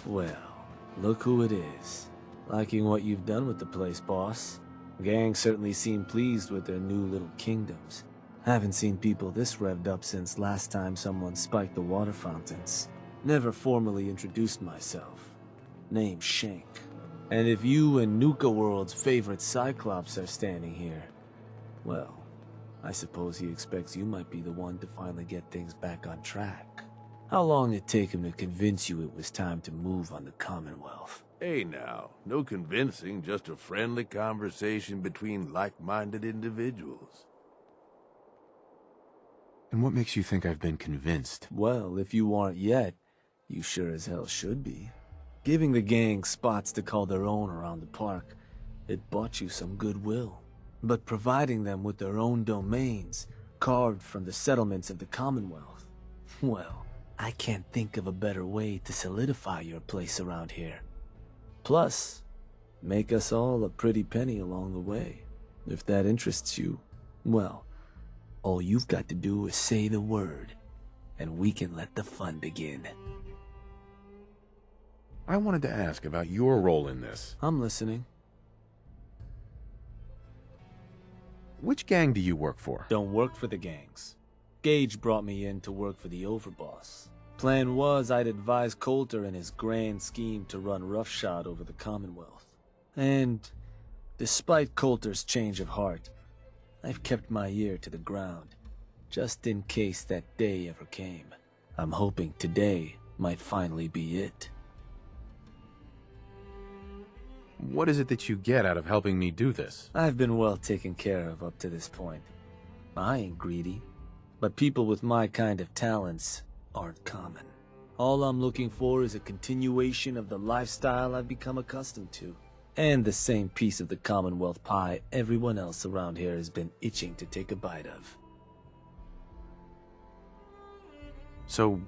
Well, look who it is. Liking what you've done with the place, boss. Gang certainly seem pleased with their new little kingdoms. Haven't seen people this revved up since last time someone spiked the water fountains. Never formally introduced myself. Name's Shank. And if you and Nuka World's favorite Cyclops are standing here, well, I suppose he expects you might be the one to finally get things back on track. How long did it take him to convince you it was time to move on the Commonwealth? Hey now, no convincing, just a friendly conversation between like-minded individuals. And what makes you think I've been convinced? Well, if you aren't yet, you sure as hell should be. Giving the gang spots to call their own around the park, it bought you some goodwill. But providing them with their own domains, carved from the settlements of the Commonwealth, well, I can't think of a better way to solidify your place around here. Plus, make us all a pretty penny along the way. If that interests you, well, all you've got to do is say the word, and we can let the fun begin. I wanted to ask about your role in this. I'm listening. Which gang do you work for? Don't work for the gangs. Gage brought me in to work for the overboss. Plan was I'd advise Coulter in his grand scheme to run roughshod over the Commonwealth. And despite Coulter's change of heart, I've kept my ear to the ground, just in case that day ever came. I'm hoping today might finally be it. What is it that you get out of helping me do this? I've been well taken care of up to this point. I ain't greedy, but people with my kind of talents aren't common. All I'm looking for is a continuation of the lifestyle I've become accustomed to, and the same piece of the Commonwealth pie everyone else around here has been itching to take a bite of. So,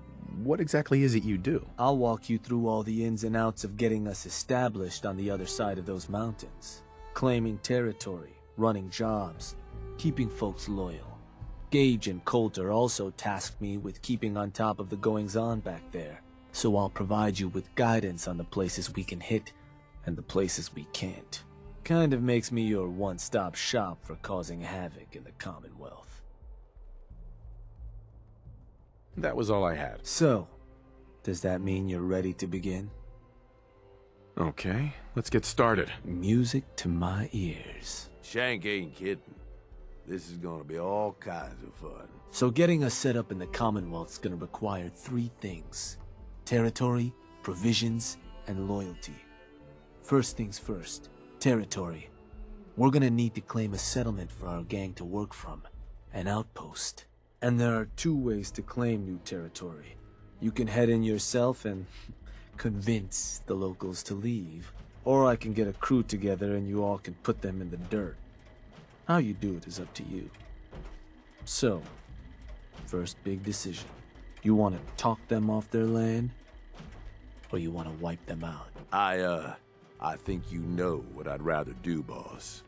what exactly is it you do? I'll walk you through all the ins and outs of getting us established on the other side of those mountains. Claiming territory, running jobs, keeping folks loyal. Gage and Coulter also tasked me with keeping on top of the goings-on back there, so I'll provide you with guidance on the places we can hit and the places we can't. Kind of makes me your one-stop shop for causing havoc in the Commonwealth. That was all I had. So, does that mean you're ready to begin? Okay, let's get started. Music to my ears. Shank ain't kidding. This is gonna be all kinds of fun. So getting us set up in the Commonwealth's gonna require 3 things: territory, provisions, and loyalty. First things first, territory. We're gonna need to claim a settlement for our gang to work from, an outpost. And there are 2 ways to claim new territory. You can head in yourself and convince the locals to leave, or I can get a crew together and you all can put them in the dirt. How you do it is up to you. So, first big decision. You want to talk them off their land, or you want to wipe them out? I think you know what I'd rather do, boss.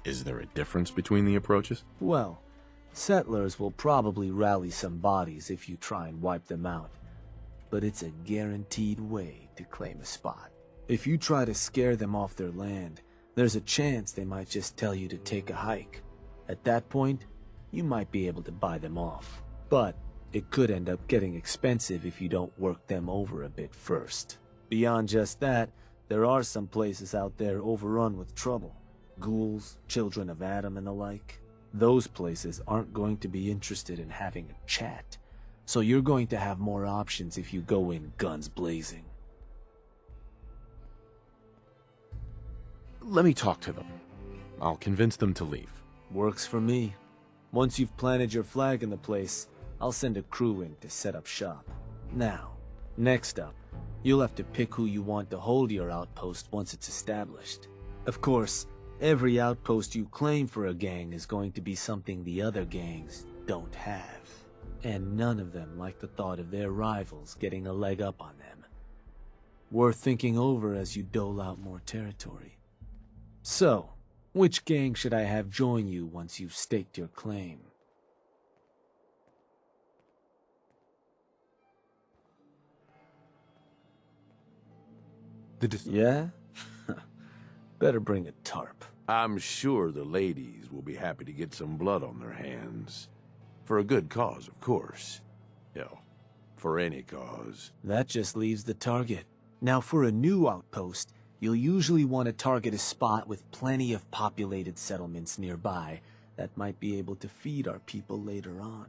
Is there a difference between the approaches? Well, settlers will probably rally some bodies if you try and wipe them out, but it's a guaranteed way to claim a spot. If you try to scare them off their land, there's a chance they might just tell you to take a hike. At that point, you might be able to buy them off. But it could end up getting expensive if you don't work them over a bit first. Beyond just that, there are some places out there overrun with trouble. Ghouls, children of Adam and the like. Those places aren't going to be interested in having a chat. So you're going to have more options if you go in guns blazing. Let me talk to them. I'll convince them to leave. Works for me. Once you've planted your flag in the place, I'll send a crew in to set up shop. Now, next up, you'll have to pick who you want to hold your outpost once it's established. Of course, every outpost you claim for a gang is going to be something the other gangs don't have. And none of them like the thought of their rivals getting a leg up on them. Worth thinking over as you dole out more territory. So, which gang should I have join you once you've staked your claim? Yeah? Better bring a tarp. I'm sure the ladies will be happy to get some blood on their hands. For a good cause, of course. Hell, for any cause. That just leaves the target. Now, for a new outpost, you'll usually want to target a spot with plenty of populated settlements nearby that might be able to feed our people later on.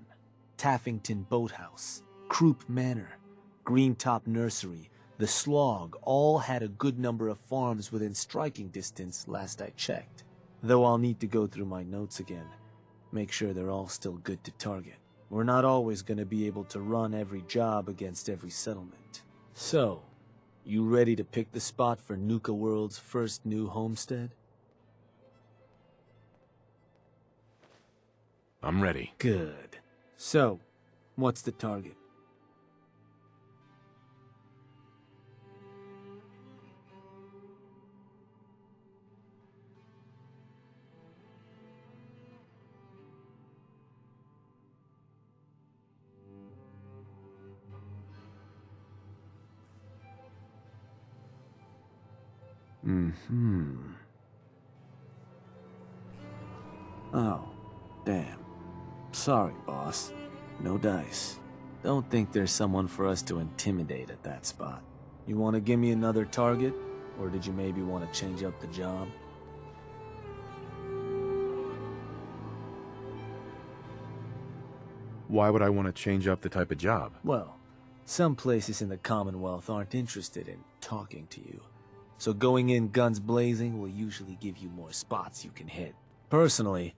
Taffington Boathouse, Croup Manor, Greentop Nursery, the Slog all had a good number of farms within striking distance last I checked. Though I'll need to go through my notes again. Make sure they're all still good to target. We're not always going to be able to run every job against every settlement. So, you ready to pick the spot for Nuka World's first new homestead? I'm ready. Good. So, what's the target? Oh, damn. Sorry, boss. No dice. Don't think there's someone for us to intimidate at that spot. You want to give me another target? Or did you maybe want to change up the job? Why would I want to change up the type of job? Well, some places in the Commonwealth aren't interested in talking to you. So going in guns blazing will usually give you more spots you can hit. Personally,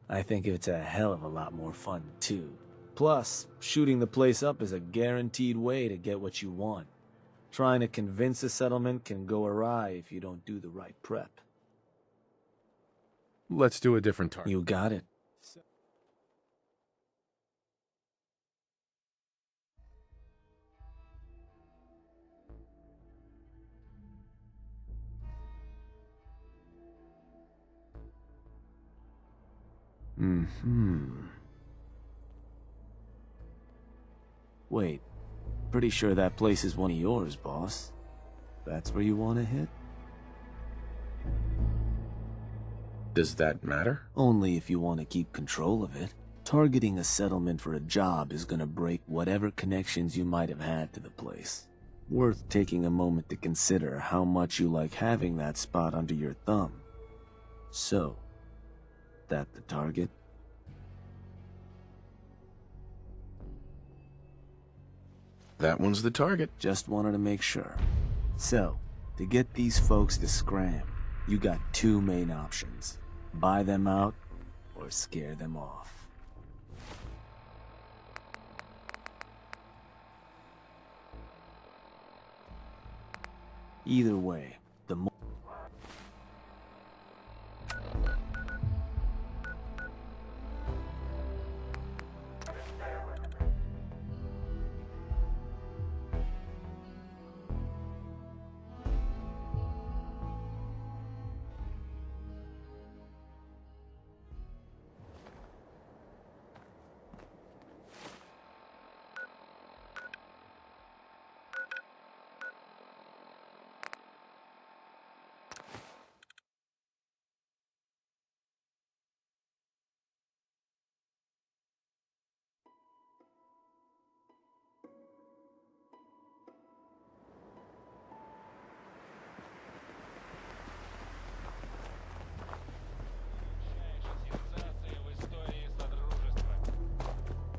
I think it's a hell of a lot more fun, too. Plus, shooting the place up is a guaranteed way to get what you want. Trying to convince a settlement can go awry if you don't do the right prep. Let's do a different target. You got it. Wait, pretty sure that place is one of yours, boss. That's where you want to hit? Does that matter? Only if you want to keep control of it. Targeting a settlement for a job is gonna break whatever connections you might have had to the place. Worth taking a moment to consider how much you like having that spot under your thumb. So, that the target? That one's the target. Just wanted to make sure. So, to get these folks to scram, you got two main options. Buy them out, or scare them off. Either way, the more...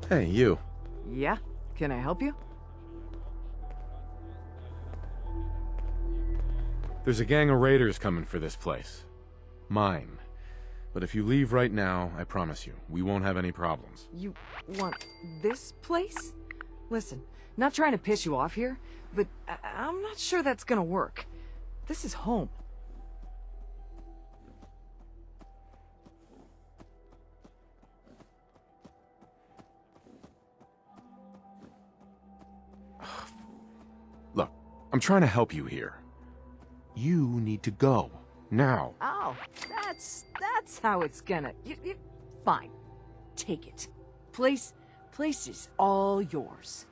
Hey, you. Yeah? Can I help you? There's a gang of raiders coming for this place. Mine. But if you leave right now, I promise you, we won't have any problems. You want this place? Listen, not trying to piss you off here, but I'm not sure that's gonna work. This is home. Look, I'm trying to help you here. You need to go. Now. Oh, that's how it's gonna... Fine. Take it. Place is all yours.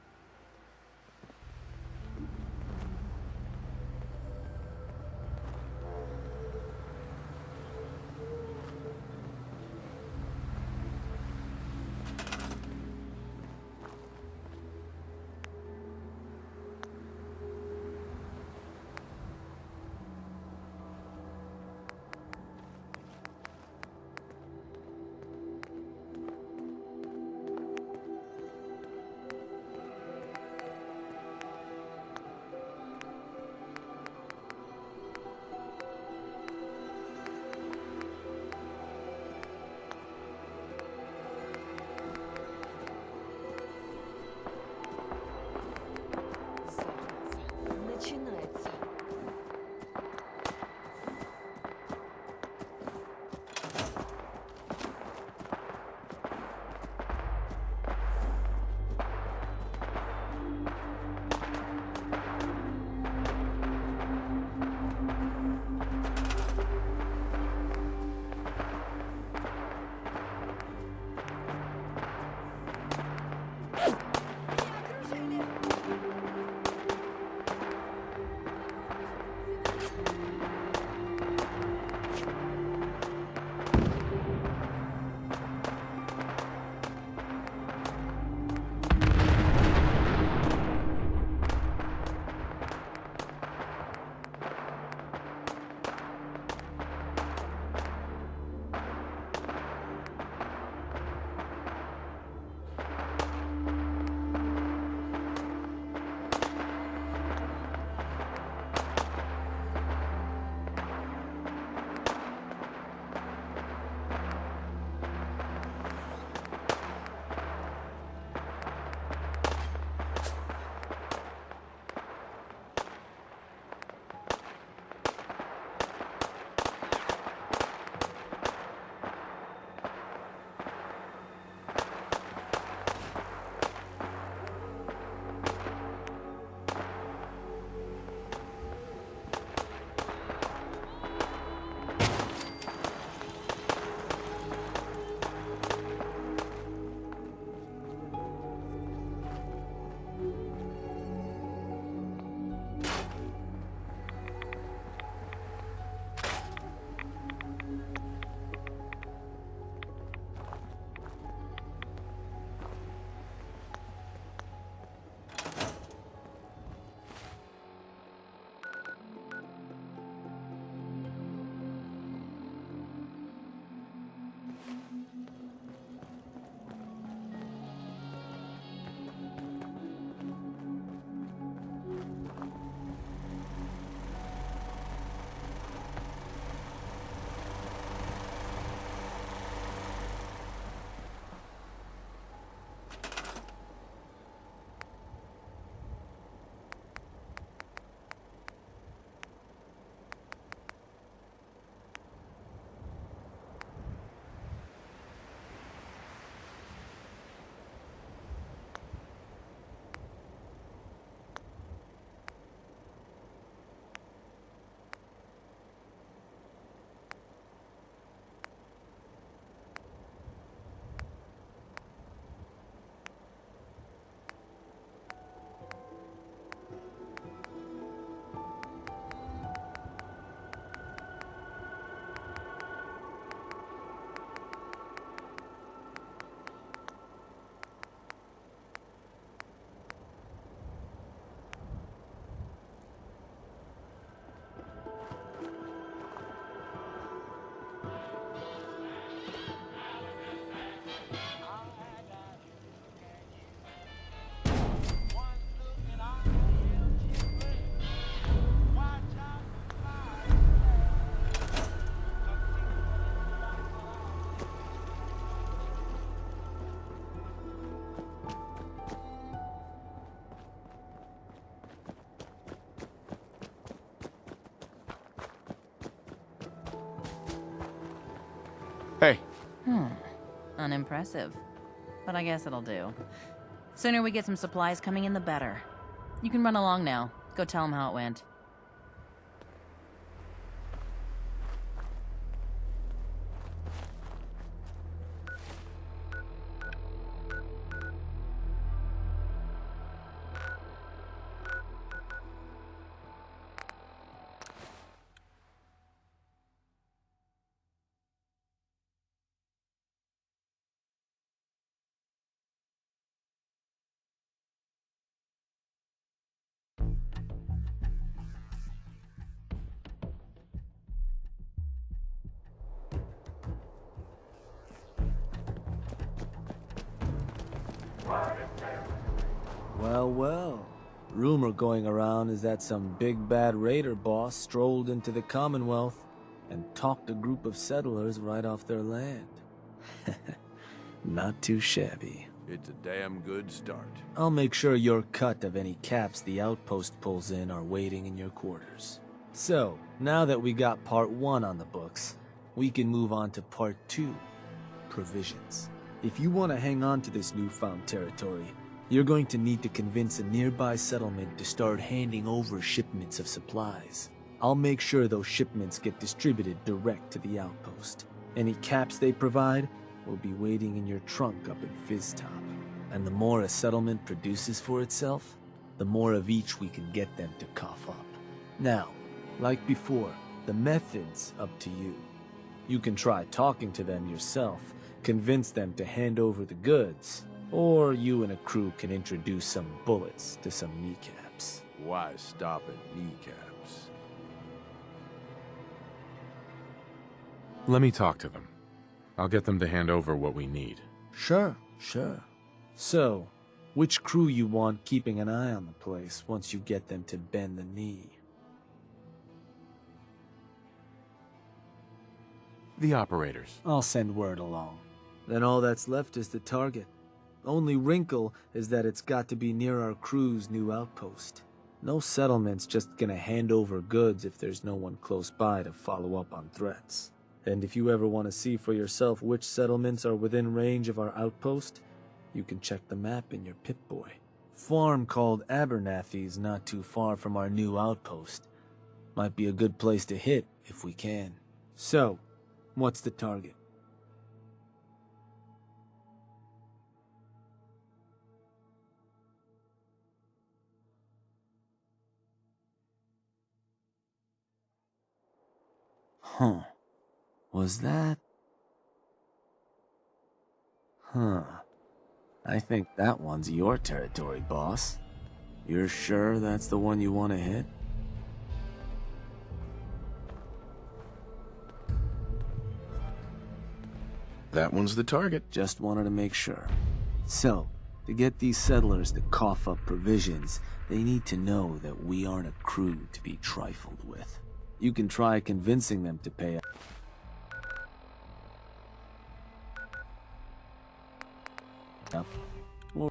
Hey, Unimpressive. But I guess it'll do. Sooner we get some supplies coming in, the better. You can run along now. Go tell them how it went. Well, well. Rumor going around is that some big bad raider boss strolled into the Commonwealth and talked a group of settlers right off their land. Not too shabby. It's a damn good start. I'll make sure your cut of any caps the outpost pulls in are waiting in your quarters. So, now that we got part 1 on the books, we can move on to part 2, provisions. If you want to hang on to this newfound territory, you're going to need to convince a nearby settlement to start handing over shipments of supplies. I'll make sure those shipments get distributed direct to the outpost. Any caps they provide will be waiting in your trunk up in Fizztop. And the more a settlement produces for itself, the more of each we can get them to cough up. Now, like before, the method's up to you. You can try talking to them yourself, convince them to hand over the goods, or you and a crew can introduce some bullets to some kneecaps. Why stop at kneecaps? let me talk to them. I'll get them to hand over what we need. Sure. So, which crew you want keeping an eye on the place once you get them to bend the knee? The operators. I'll send word along. Then all that's left is the target. Only wrinkle is that it's got to be near our crew's new outpost. No settlement's just gonna hand over goods if there's no one close by to follow up on threats. And if you ever want to see for yourself which settlements are within range of our outpost, you can check the map in your Pip-Boy. Farm called Abernathy's not too far from our new outpost. Might be a good place to hit if we can. So, what's the target? Huh. Was that? I think that one's your territory, boss. You're sure that's the one you want to hit? That one's the target. Just wanted to make sure. So, to get these settlers to cough up provisions, they need to know that we aren't a crew to be trifled with. You can try convincing them to pay up. Or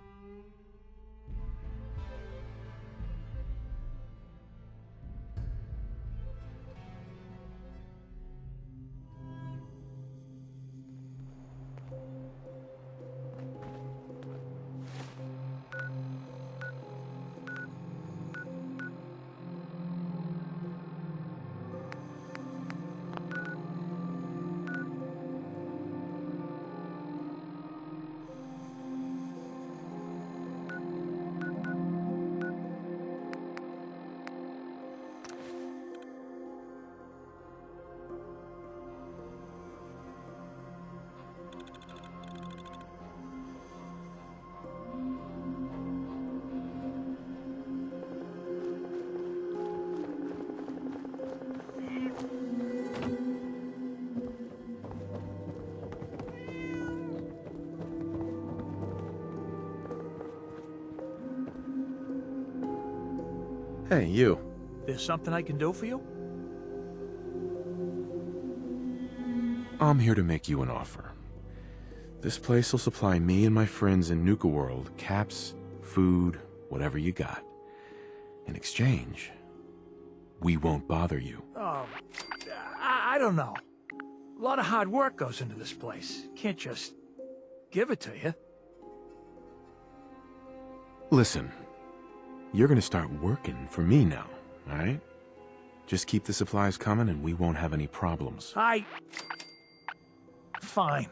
Hey, you. There's something I can do for you? I'm here to make you an offer. This place will supply me and my friends in Nuka World caps, food, whatever you got. In exchange, we won't bother you. Oh, I don't know. A lot of hard work goes into this place. Can't just give it to you. Listen, you're gonna start working for me now, all right? Just keep the supplies coming and we won't have any problems. Fine.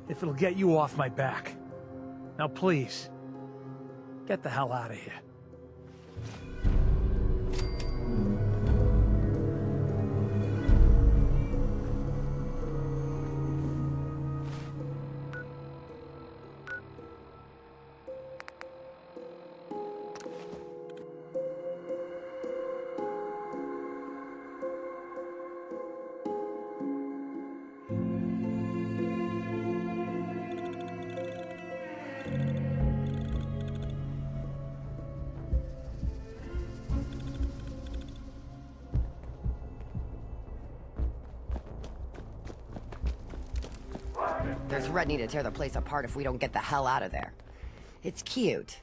If it'll get you off my back. Now please, get the hell out of here. They're threatening to tear the place apart if we don't get the hell out of there. It's cute,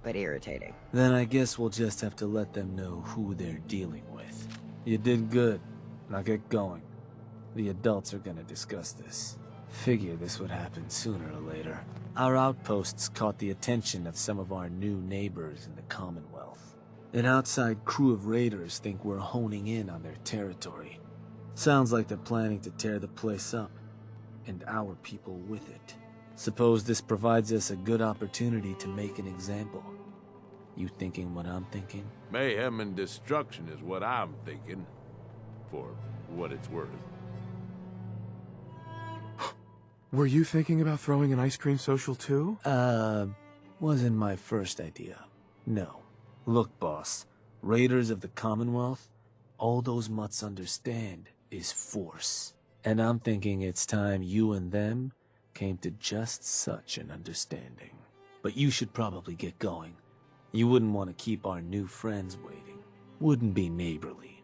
but irritating. Then I guess we'll just have to let them know who they're dealing with. You did good. Now get going. The adults are gonna discuss this. Figure this would happen sooner or later. Our outposts caught the attention of some of our new neighbors in the Commonwealth. An outside crew of raiders think we're honing in on their territory. Sounds like they're planning to tear the place up, and our people with it. Suppose this provides us a good opportunity to make an example. You thinking what I'm thinking? Mayhem and destruction is what I'm thinking. For what it's worth. Were you thinking about throwing an ice cream social too? Wasn't my first idea. No. Look, boss. Raiders of the Commonwealth, all those mutts understand is force. And I'm thinking it's time you and them came to just such an understanding. But you should probably get going. You wouldn't want to keep our new friends waiting. Wouldn't be neighborly.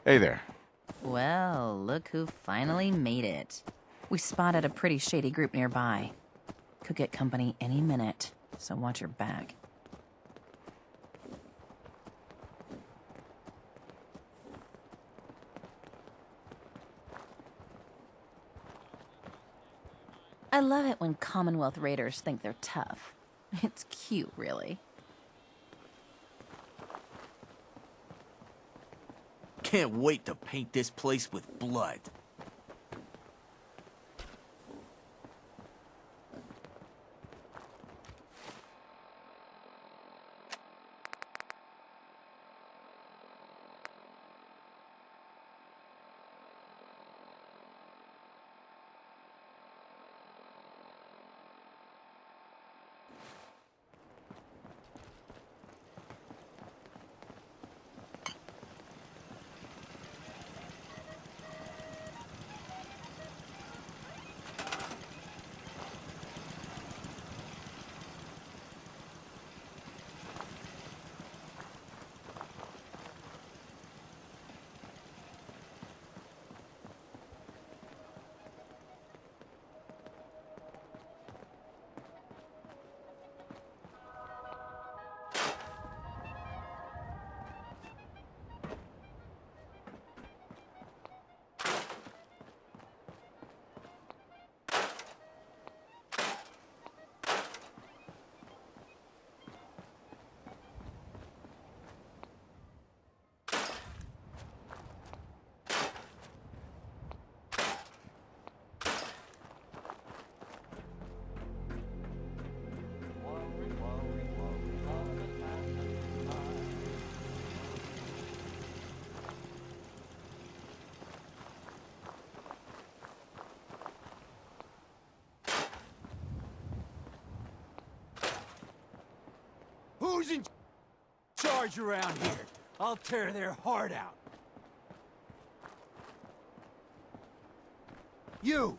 Hey there. Well, look who finally made it. We spotted a pretty shady group nearby. Could get company any minute, so watch your back. I love it when Commonwealth raiders think they're tough. It's cute, really. Can't wait to paint this place with blood. Who's in charge around here? I'll tear their heart out. You,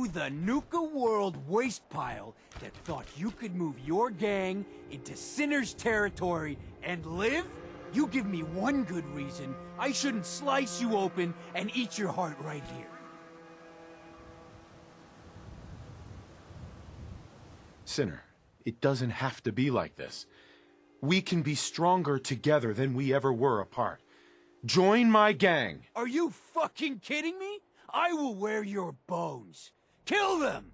the Nuka World waste pile that thought you could move your gang into Sinner's territory and live? You give me one good reason I shouldn't slice you open and eat your heart right here. Sinner, it doesn't have to be like this. We can be stronger together than we ever were apart. Join my gang. Are you fucking kidding me? I will wear your bones. Kill them!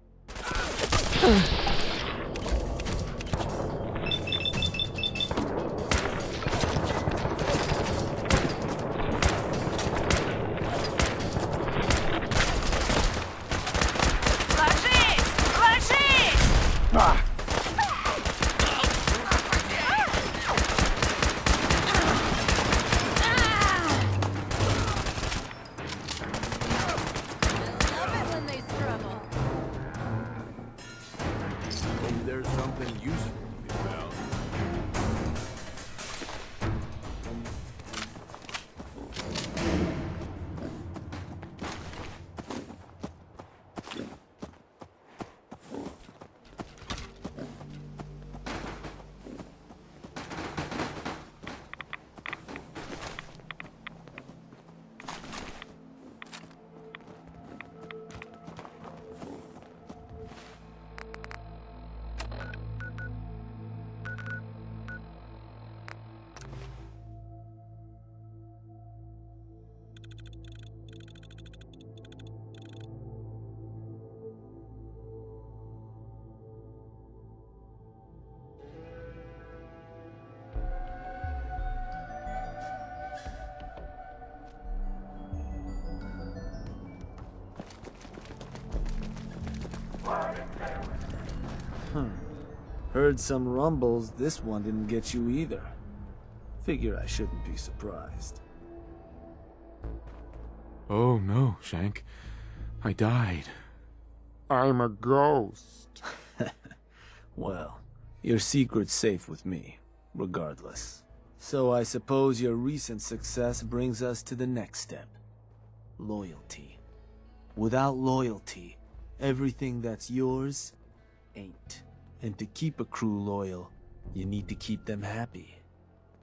There's something useful to be found. Heard some rumbles, this one didn't get you either. Figure I shouldn't be surprised. Oh no, Shank. I died. I'm a ghost. Well, your secret's safe with me, regardless. So I suppose your recent success brings us to the next step. Loyalty. Without loyalty, everything that's yours ain't. And to keep a crew loyal, you need to keep them happy.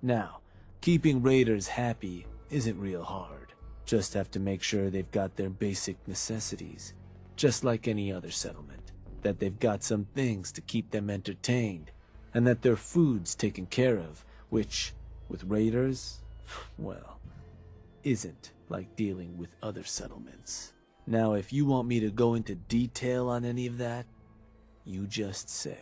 Now, keeping raiders happy isn't real hard. Just have to make sure they've got their basic necessities, just like any other settlement. That they've got some things to keep them entertained, and that their food's taken care of, which, with raiders, well, isn't like dealing with other settlements. Now, if you want me to go into detail on any of that, you just say.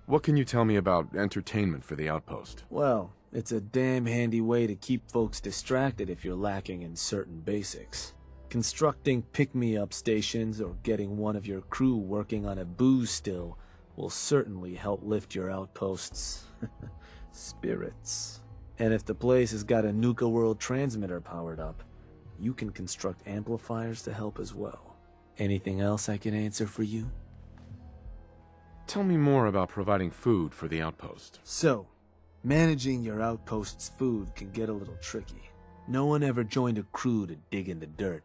What can you tell me about entertainment for the outpost? Well, it's a damn handy way to keep folks distracted if you're lacking in certain basics. Constructing pick-me-up stations or getting one of your crew working on a booze still will certainly help lift your outpost's spirits. And if the place has got a Nuka World transmitter powered up, you can construct amplifiers to help as well. Anything else I can answer for you? Tell me more about providing food for the outpost. So, managing your outpost's food can get a little tricky. No one ever joined a crew to dig in the dirt,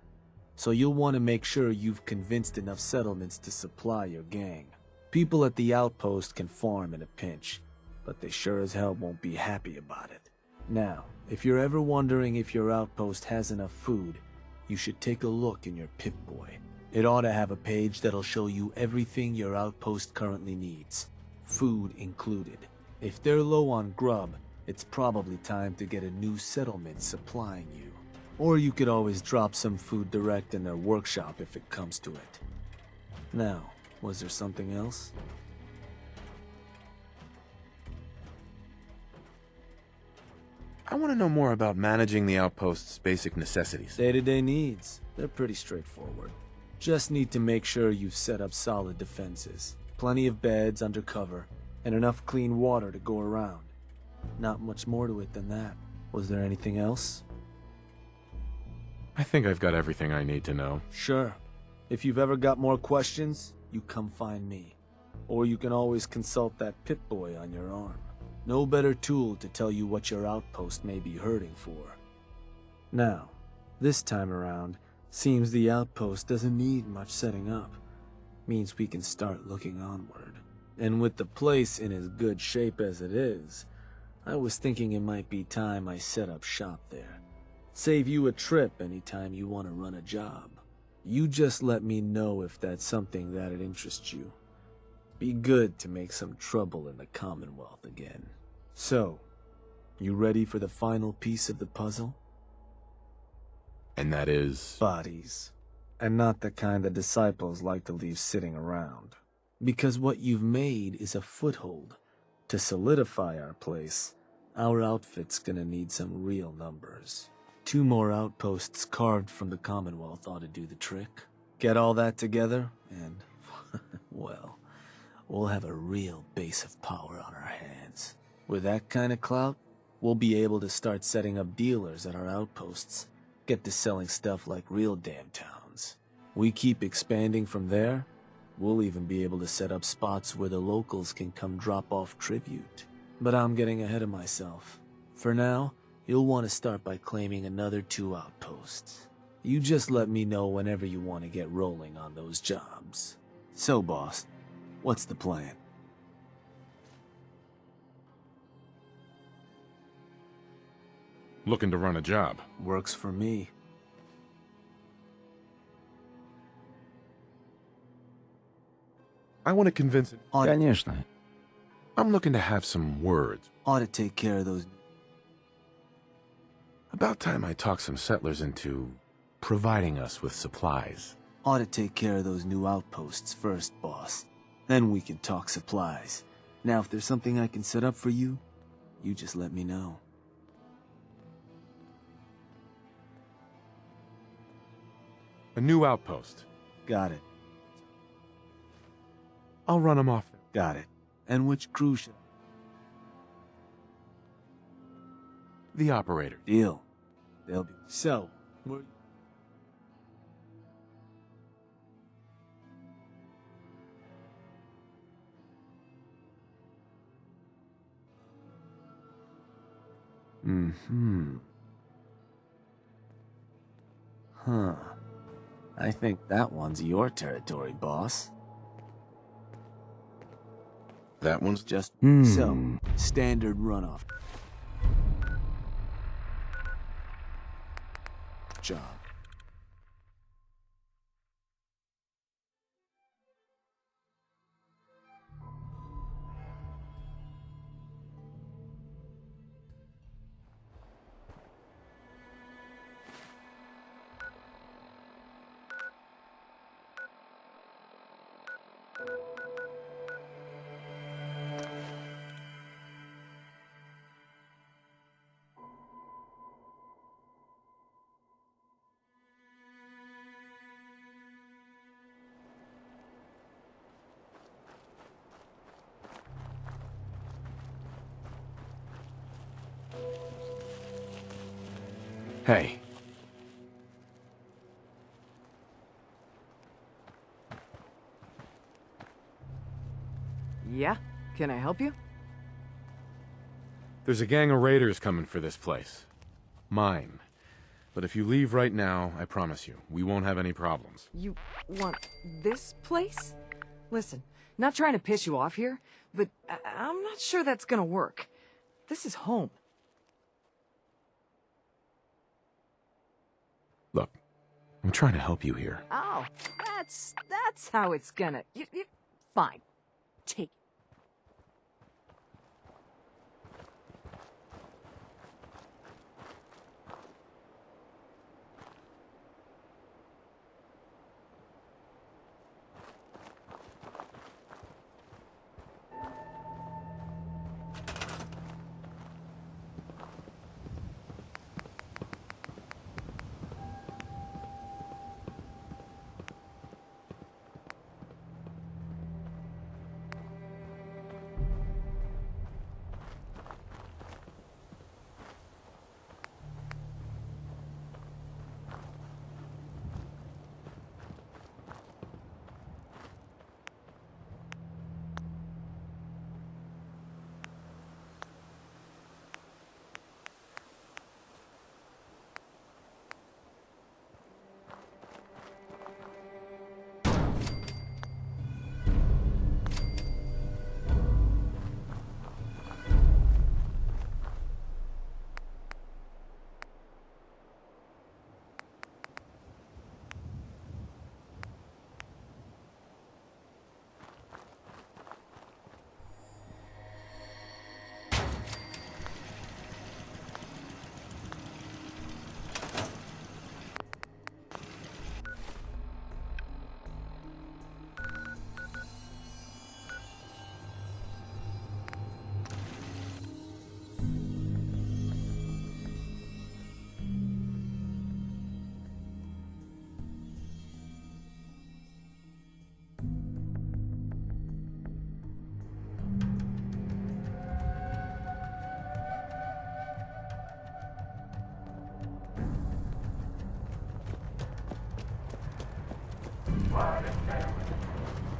so you'll want to make sure you've convinced enough settlements to supply your gang. People at the outpost can farm in a pinch, but they sure as hell won't be happy about it. Now, if you're ever wondering if your outpost has enough food, you should take a look in your Pip-Boy. It ought to have a page that'll show you everything your outpost currently needs, food included. If they're low on grub, it's probably time to get a new settlement supplying you. Or you could always drop some food direct in their workshop if it comes to it. Now, was there something else? I want to know more about managing the outpost's basic necessities. Day-to-day needs. They're pretty straightforward. Just need to make sure you've set up solid defenses, plenty of beds under cover, and enough clean water to go around. Not much more to it than that. Was there anything else? I think I've got everything I need to know. Sure. If you've ever got more questions, you come find me. Or you can always consult that Pip-Boy on your arm. No better tool to tell you what your outpost may be hurting for. Now, this time around, seems the outpost doesn't need much setting up. Means we can start looking onward. And with the place in as good shape as it is, I was thinking it might be time I set up shop there. Save you a trip anytime you want to run a job. You just let me know if that's something that'd interest you. Be good to make some trouble in the Commonwealth again. So, you ready for the final piece of the puzzle? And that is... Bodies. And not the kind the disciples like to leave sitting around. Because what you've made is a foothold. To solidify our place, our outfit's gonna need some real numbers. 2 more outposts carved from the Commonwealth ought to do the trick. Get all that together, and, well, we'll have a real base of power on our hands. With that kind of clout, we'll be able to start setting up dealers at our outposts. Get to selling stuff like real damn towns. We keep expanding from there, we'll even be able to set up spots where the locals can come drop off tribute. But I'm getting ahead of myself. For now, you'll want to start by claiming another 2 outposts. You just let me know whenever you want to get rolling on those jobs. So, boss, what's the plan? Looking to run a job. Works for me. I want to convince it. Конечно. I'm looking to have some words. Ought to take care of those. About time I talked some settlers into providing us with supplies. Ought to take care of those new outposts first, boss. Then we can talk supplies. Now, if there's something I can set up for you, you just let me know. A new outpost. Got it. I'll run them off. Got it. And which crew should... The operator. Deal. They'll be... So, we're... Huh. I think that one's your territory, boss. That one's Just so, standard runoff job. Hey. Yeah? Can I help you? There's a gang of raiders coming for this place. Mine. But if you leave right now, I promise you, we won't have any problems. You want this place? Listen, not trying to piss you off here, but I'm not sure that's gonna work. This is home. Look, I'm trying to help you here. Oh, that's how it's gonna... Fine. Take it.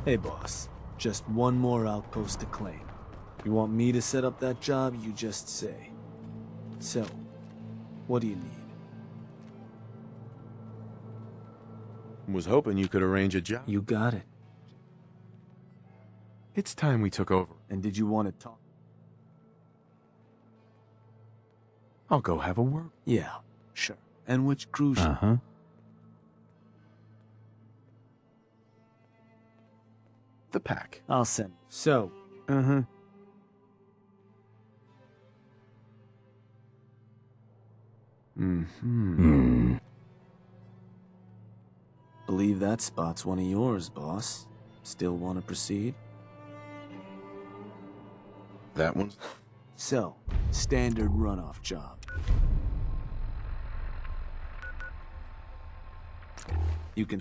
Hey boss, just one more outpost to claim. You want me to set up that job, you just say. So, what do you need? Was hoping you could arrange a job. You got it. It's time we took over. And did you want to talk? I'll go have a word. Yeah, sure. And which cruise ship? Uh-huh. The pack. I'll send. So, Uh-huh. Mm-hmm. believe that spot's one of yours, boss. Still want to proceed? That one's... So, standard runoff job. You can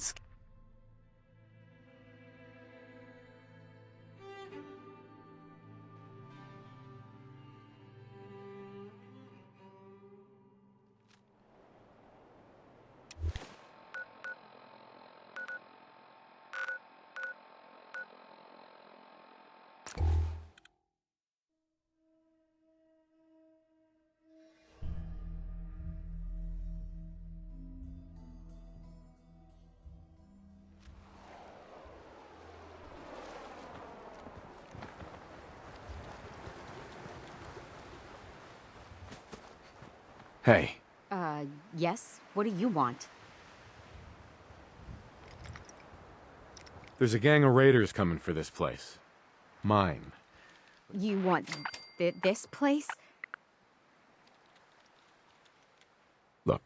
Hey, Yes? What do you want? there's a gang of raiders coming for this place. Mine. You want this place? Look.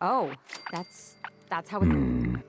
Oh, that's how it...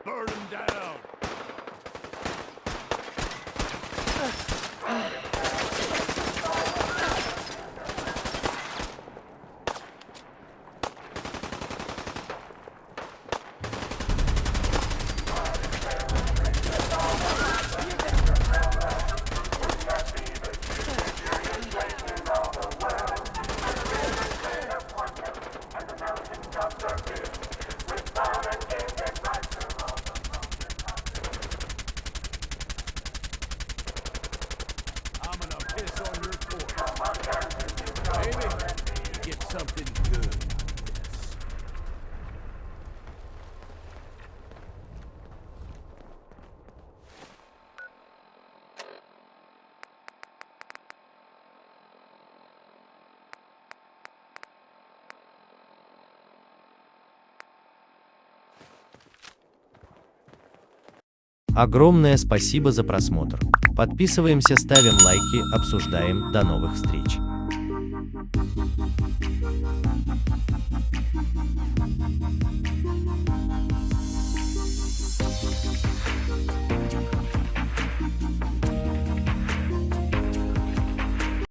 Burn him down! I'm gonna piss on your corpse. Baby, you get something good. Yes. Огромное спасибо за просмотр. Подписываемся, ставим лайки, обсуждаем. До новых встреч.